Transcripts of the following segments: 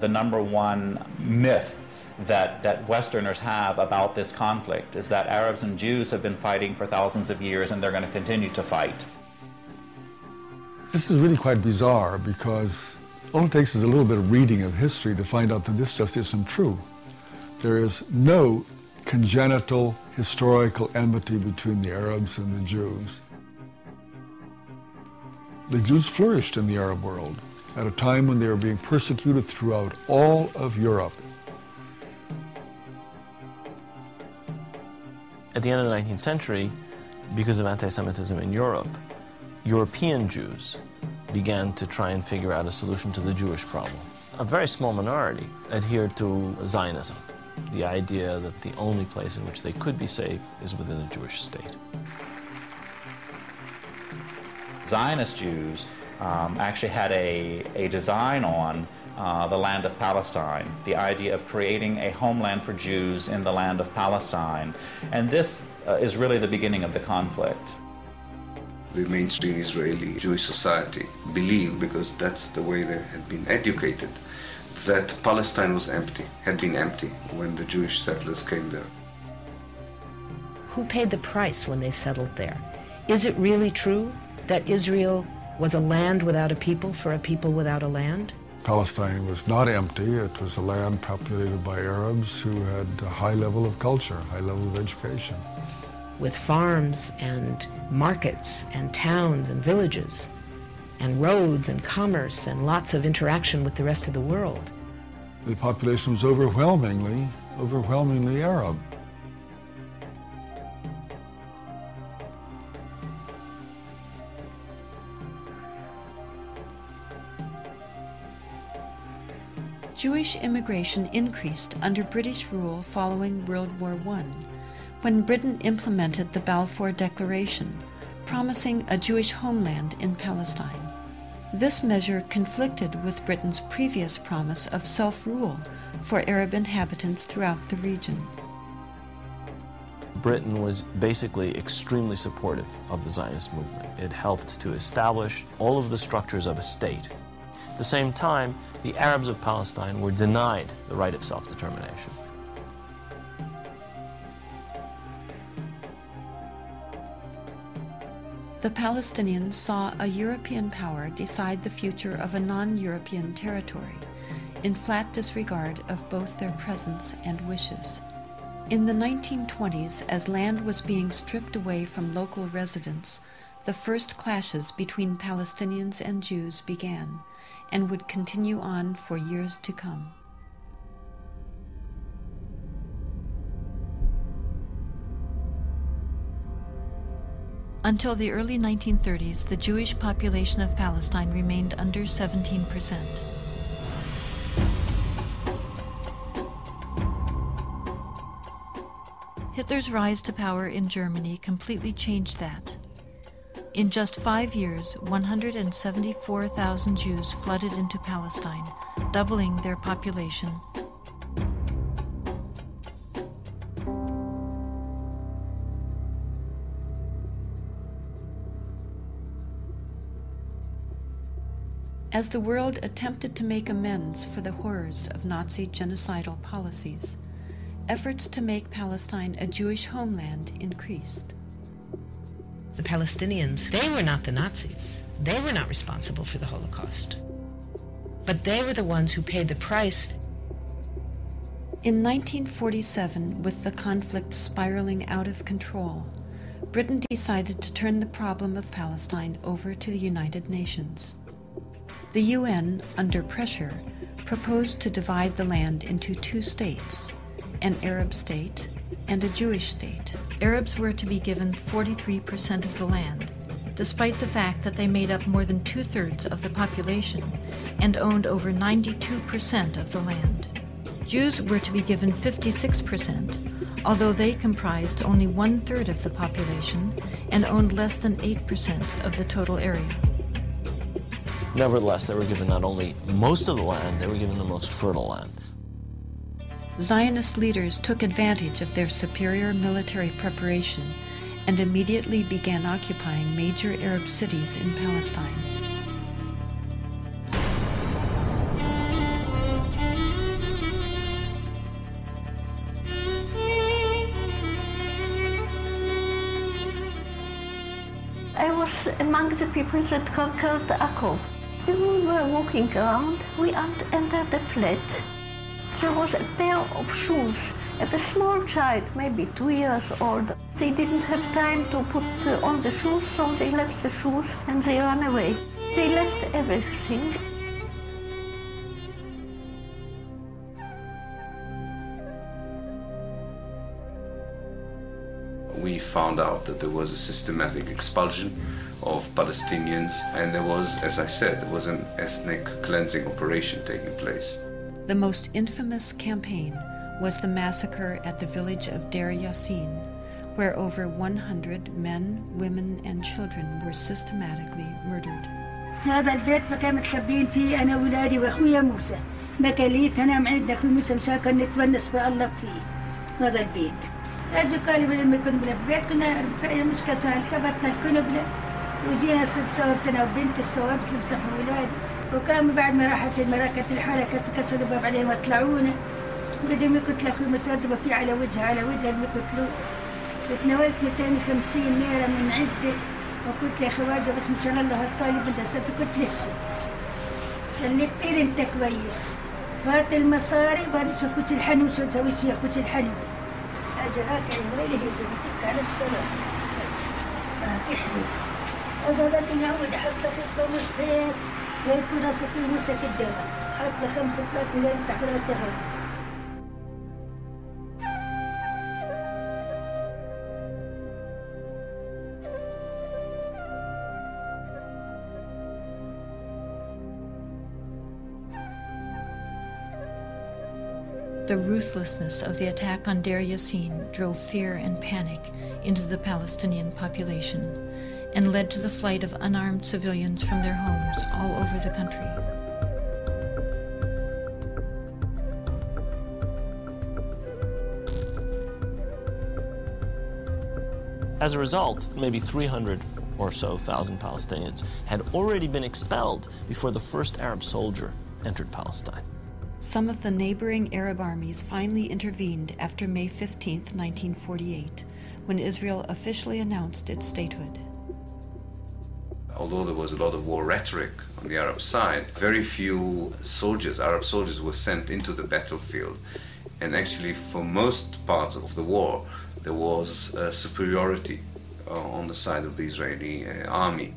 The number one myth that Westerners have about this conflict is that Arabs and Jews have been fighting for thousands of years and they're going to continue to fight. This is really quite bizarre because all it takes is a little bit of reading of history to find out that this just isn't true. There is no congenital historical enmity between the Arabs and the Jews. The Jews flourished in the Arab world at a time when they were being persecuted throughout all of Europe. At the end of the 19th century, because of anti-Semitism in Europe, European Jews began to try and figure out a solution to the Jewish problem. A very small minority adhered to Zionism, the idea that the only place in which they could be safe is within the Jewish state. Zionist Jews actually had a design on the land of Palestine, the idea of creating a homeland for Jews in the land of Palestine. And this is really the beginning of the conflict. The mainstream Israeli Jewish society believed, because that's the way they had been educated, that Palestine was empty, had been empty when the Jewish settlers came there. Who paid the price when they settled there? Is it really true that Israel was a land without a people for a people without a land? Palestine was not empty. It was a land populated by Arabs who had a high level of culture, a high level of education. With farms and markets and towns and villages and roads and commerce and lots of interaction with the rest of the world. The population was overwhelmingly Arab. Jewish immigration increased under British rule following World War I, when Britain implemented the Balfour Declaration, promising a Jewish homeland in Palestine. This measure conflicted with Britain's previous promise of self-rule for Arab inhabitants throughout the region. Britain was basically extremely supportive of the Zionist movement. It helped to establish all of the structures of a state. At the same time, the Arabs of Palestine were denied the right of self-determination. The Palestinians saw a European power decide the future of a non-European territory, in flat disregard of both their presence and wishes. In the 1920s, as land was being stripped away from local residents, the first clashes between Palestinians and Jews began, and would continue on for years to come. Until the early 1930s, the Jewish population of Palestine remained under 17%. Hitler's rise to power in Germany completely changed that. In just 5 years, 174,000 Jews flooded into Palestine, doubling their population. As the world attempted to make amends for the horrors of Nazi genocidal policies, efforts to make Palestine a Jewish homeland increased. The Palestinians, they were not the Nazis. They were not responsible for the Holocaust. But they were the ones who paid the price. In 1947, with the conflict spiraling out of control, Britain decided to turn the problem of Palestine over to the United Nations. The UN, under pressure, proposed to divide the land into 2 states, an Arab state and a Jewish state. Arabs were to be given 43% of the land, despite the fact that they made up more than 2/3 of the population and owned over 92% of the land. Jews were to be given 56%, although they comprised only 1/3 of the population and owned less than 8% of the total area. Nevertheless, they were given not only most of the land, they were given the most fertile land. Zionist leaders took advantage of their superior military preparation and immediately began occupying major Arab cities in Palestine. I was among the people that conquered Akko. When we were walking around, we entered a flat. There was a pair of shoes of a small child, maybe 2 years old. They didn't have time to put on the shoes, so they left the shoes and they ran away. They left everything. We found out that there was a systematic expulsion of Palestinians, and there was, as I said, there was an ethnic cleansing operation taking place. The most infamous campaign was the massacre at the village of Deir Yassin, where over 100 men, women, and children were systematically murdered. هذا البيت مكان متخبين فيه أنا وولادي وأخويا موسى. مكاليت هنا عندنا في موسى مشاكل نتونس بالله فيه. هذا البيت. أجوا قالوا لما كنا بالبيت كنا في مشكلة خبطنا الكنبلة وجينا ست صورتنا وبنت الصواب تلبسها ولادي. وكان بعد ما راحت المراكز الحالة كانت كسروا الباب علينا وطلعونا. بدهم يقتلوا أخوي مسادبة فيه على وجهها اللي يقتلوه. تناولت 250 ليرة من عدة وقلت يا خواجة بس مشان الله الطالب انت قلت لسه قال لي كتير انت كويس هات المصاري بارس اخوتي الحنو شو تسوي فيها اخوتي الحنو اجراك يا ويلي هي زبطتك على السلام راك احلي وضغط يهود حط لك الخمسين ويكون اصفي موسى كدابة حط لك 5 مليون تحت راسها. The ruthlessness of the attack on Deir Yassin drove fear and panic into the Palestinian population and led to the flight of unarmed civilians from their homes all over the country. As a result, maybe 300 or so thousand Palestinians had already been expelled before the first Arab soldier entered Palestine. Some of the neighboring Arab armies finally intervened after May 15, 1948, when Israel officially announced its statehood. Although there was a lot of war rhetoric on the Arab side, very few soldiers, Arab soldiers, were sent into the battlefield. And actually, for most parts of the war, there was superiority on the side of the Israeli army.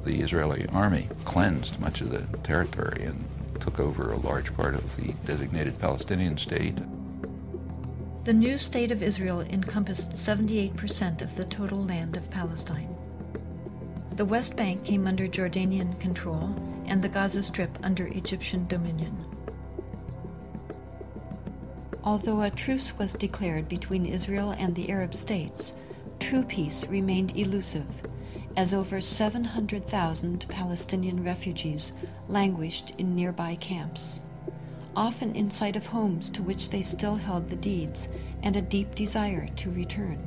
The Israeli army cleansed much of the territory and took over a large part of the designated Palestinian state. The new state of Israel encompassed 78% of the total land of Palestine. The West Bank came under Jordanian control and the Gaza Strip under Egyptian dominion. Although a truce was declared between Israel and the Arab states, true peace remained elusive, as over 700,000 Palestinian refugees languished in nearby camps, often in sight of homes to which they still held the deeds and a deep desire to return.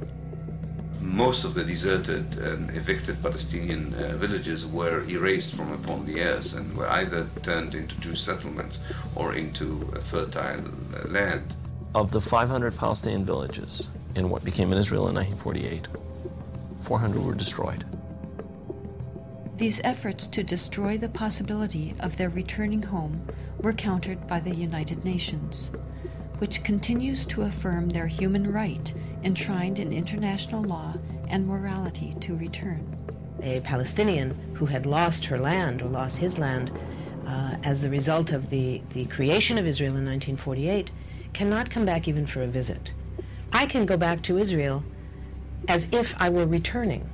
Most of the deserted and evicted Palestinian villages were erased from upon the earth and were either turned into Jewish settlements or into fertile land. Of the 500 Palestinian villages in what became Israel in 1948, 400 were destroyed. These efforts to destroy the possibility of their returning home were countered by the United Nations, which continues to affirm their human right enshrined in international law and morality to return. A Palestinian who had lost her land or lost his land as the result of the creation of Israel in 1948 cannot come back even for a visit. I can go back to Israel as if I were returning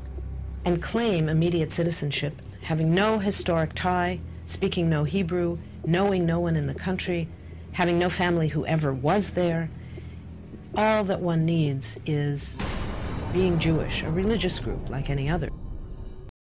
and claim immediate citizenship, having no historic tie, speaking no Hebrew, knowing no one in the country, having no family who ever was there. All that one needs is being Jewish, a religious group like any other.